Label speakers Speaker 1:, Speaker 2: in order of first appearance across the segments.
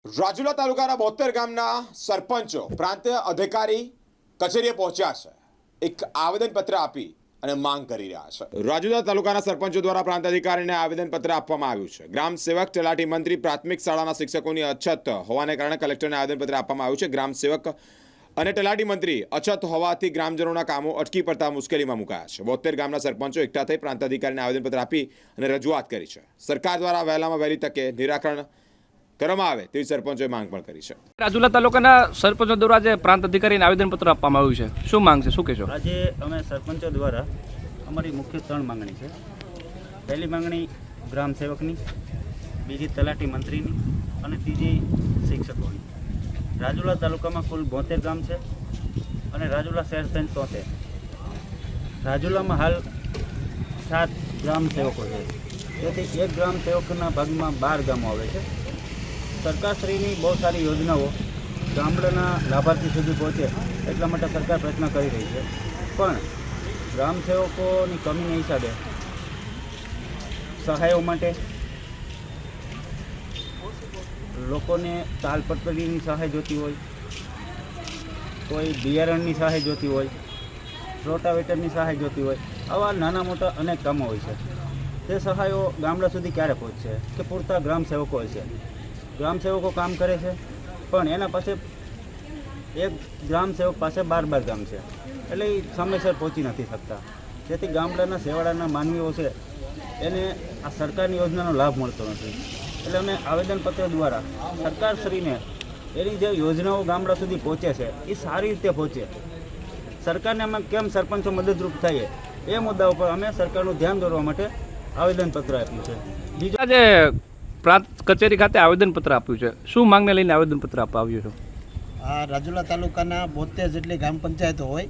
Speaker 1: રાજુલા તાલુકાના 72 ગામના સરપંચો પ્રાંતીય અધિકારી કચેરીએ પહોંચ્યા છે. એક આવેદનપત્ર આપી અને માંગ કરી રહ્યા છે. રાજુલા તાલુકાના સરપંચો દ્વારા પ્રાંત અધિકારીને આવેદનપત્ર આપવામાં આવ્યું છે. ગ્રામ સેવક, તલાટી મંત્રી, પ્રાથમિક શાળાના શિક્ષકોની અછત હોવાને કારણે કલેક્ટરને આવેદનપત્ર આપવામાં આવ્યું છે. ગ્રામ સેવક અને તલાટી મંત્રી અછત હોવાથી ગ્રામજનોના કામો અટકી પડતા મુશ્કેલીમાં મુકાયા છે. 72 ગામના સરપંચો એકઠા થઈ પ્રાંત અધિકારીને આવેદનપત્ર આપી અને રજૂઆત કરી છે. સરકાર દ્વારા વહેલામાં વહેલી તકે નિરાકરણ કરવામાં આવે તેવી સરપંચોએ માંગ પણ કરી છે.
Speaker 2: રાજુલા તાલુકાના સરપંચો દ્વારા આજે પ્રાંત અધિકારીને આવેદનપત્ર આપવામાં આવ્યું છે. શું માંગ છે, શું કહેશો?
Speaker 3: આજે અમે સરપંચો દ્વારા અમારી મુખ્ય 3 માંગણી છે. પહેલી માંગણી ગ્રામ સેવકની, બીજી તલાટી મંત્રીની અને ત્રીજી શિક્ષકોની. રાજુલા તાલુકામાં કુલ 72 ગામ છે અને રાજુલા શહેર સહિત 73. રાજુલામાં હાલ 7 ગ્રામ સેવકો છે. તેથી એક ગ્રામ સેવકના ભાગમાં 12 ગામો આવે છે. સરકારશ્રીની બહુ સારી યોજનાઓ ગામડાના લાભાર્થી સુધી પહોંચે એટલા માટે સરકાર પ્રયત્ન કરી રહી છે. પણ ગ્રામ સેવકોની કમીને હિસાબે સહાયો માટે લોકોને તાલપત્રીની સહાય જોતી હોય, કોઈ બિયારણની સહાય જોતી હોય, રોટાવેટરની સહાય જોતી હોય, આવા નાના મોટા અનેક કામો હોય છે. તે સહાયો ગામડા સુધી ક્યારે પહોંચશે કે પૂરતા ગ્રામ સેવકો હોય છે. ગ્રામ સેવકો કામ કરે છે પણ એના પાસે એક ગ્રામ સેવક પાસે 12 ગામ છે એટલે એ સમયસર પહોંચી નથી શકતા. જેથી ગામડાના છેવાડાના માનવીઓ છે એને આ સરકારની યોજનાનો લાભ મળતો નથી. એટલે અમે આવેદનપત્ર દ્વારા સરકારશ્રીને એની જે યોજનાઓ ગામડા સુધી પહોંચે છે એ સારી રીતે પહોંચે, સરકારને અમે કેમ સરપંચો મદદરૂપ થઈએ એ મુદ્દા ઉપર અમે સરકારનું ધ્યાન દોરવા માટે આવેદનપત્ર આપ્યું છે.
Speaker 2: બીજું આજે પ્રાંત કચેરી ખાતે આવેદનપત્ર આપ્યું છે. શું માંગને લઈને આવેદનપત્ર આપ્યું છે?
Speaker 4: આ રાજુલા તાલુકાના 72 જેટલી ગ્રામ પંચાયતો હોય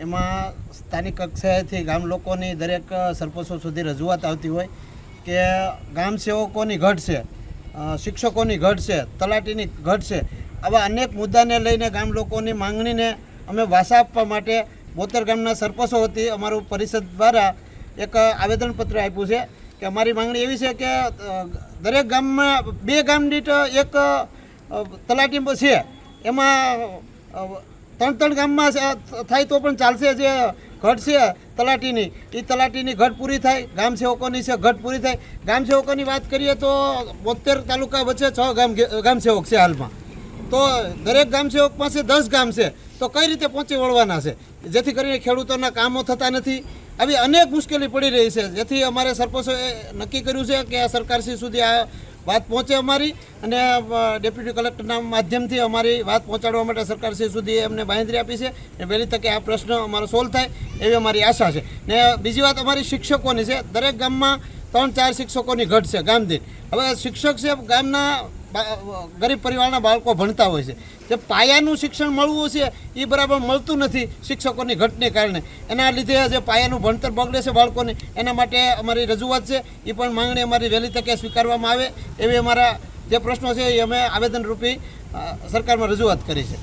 Speaker 4: એમાં સ્થાનિક કક્ષાએથી ગામ લોકોની દરેક સરપંચો સુધી રજૂઆત આવતી હોય કે ગામ સેવકોની ઘટ છે, શિક્ષકોની ઘટ છે, તલાટીની ઘટ છે. આવા અનેક મુદ્દાને લઈને ગામ લોકોની માંગણીને અમે વાસા આપવા માટે 72 ગામના સરપંચો વતી અમારું પરિષદ દ્વારા એક આવેદનપત્ર આપ્યું છે કે અમારી માંગણી એવી છે કે દરેક ગામમાં 2 ગામ દીઠ એક તલાટી છે. એમાં 3 ગામમાં થાય તો પણ ચાલશે. જે ઘટ છે તલાટીની, એ તલાટીની ઘટ પૂરી થાય, ગામ સેવકોની છે ઘટ પૂરી થાય. ગામ સેવકોની વાત કરીએ તો 72 તાલુકા વચ્ચે 6 ગામ સેવક છે હાલમાં. તો દરેક ગામ સેવક પાસે 10 ગામ છે તો કઈ રીતે પહોંચી વળવાના છે, જેથી કરીને ખેડૂતોના કામો થતા નથી. આવી અનેક મુશ્કેલી પડી રહી છે. જેથી અમારે સરપંચોએ નક્કી કર્યું છે કે સરકારશ્રી સુધી આ વાત પહોંચે અમારી, અને ડેપ્યુટી કલેક્ટરના માધ્યમથી અમારી વાત પહોંચાડવા માટે સરકારશ્રી સુધી એમને બાંહેધરી આપી છે. અને વહેલી તકે આ પ્રશ્ન અમારો સોલ્વ થાય એવી અમારી આશા છે. ને બીજી વાત અમારી શિક્ષકોની છે. દરેક ગામમાં 3-4 શિક્ષકોની ઘટ છે ગામ દીઠ. હવે શિક્ષક છે ગામના ગરીબ પરિવારના બાળકો ભણતા હોય છે. જે પાયાનું શિક્ષણ મળવું છે એ બરાબર મળતું નથી શિક્ષકોની ઘટને કારણે. એના લીધે જે પાયાનું ભણતર બગડે છે બાળકોને, એના માટે અમારી રજૂઆત છે. એ પણ માંગણી અમારી વહેલી તકે સ્વીકારવામાં આવે એવી અમારા જે પ્રશ્નો છે એ અમે આવેદનરૂપી સરકારમાં રજૂઆત કરી છે.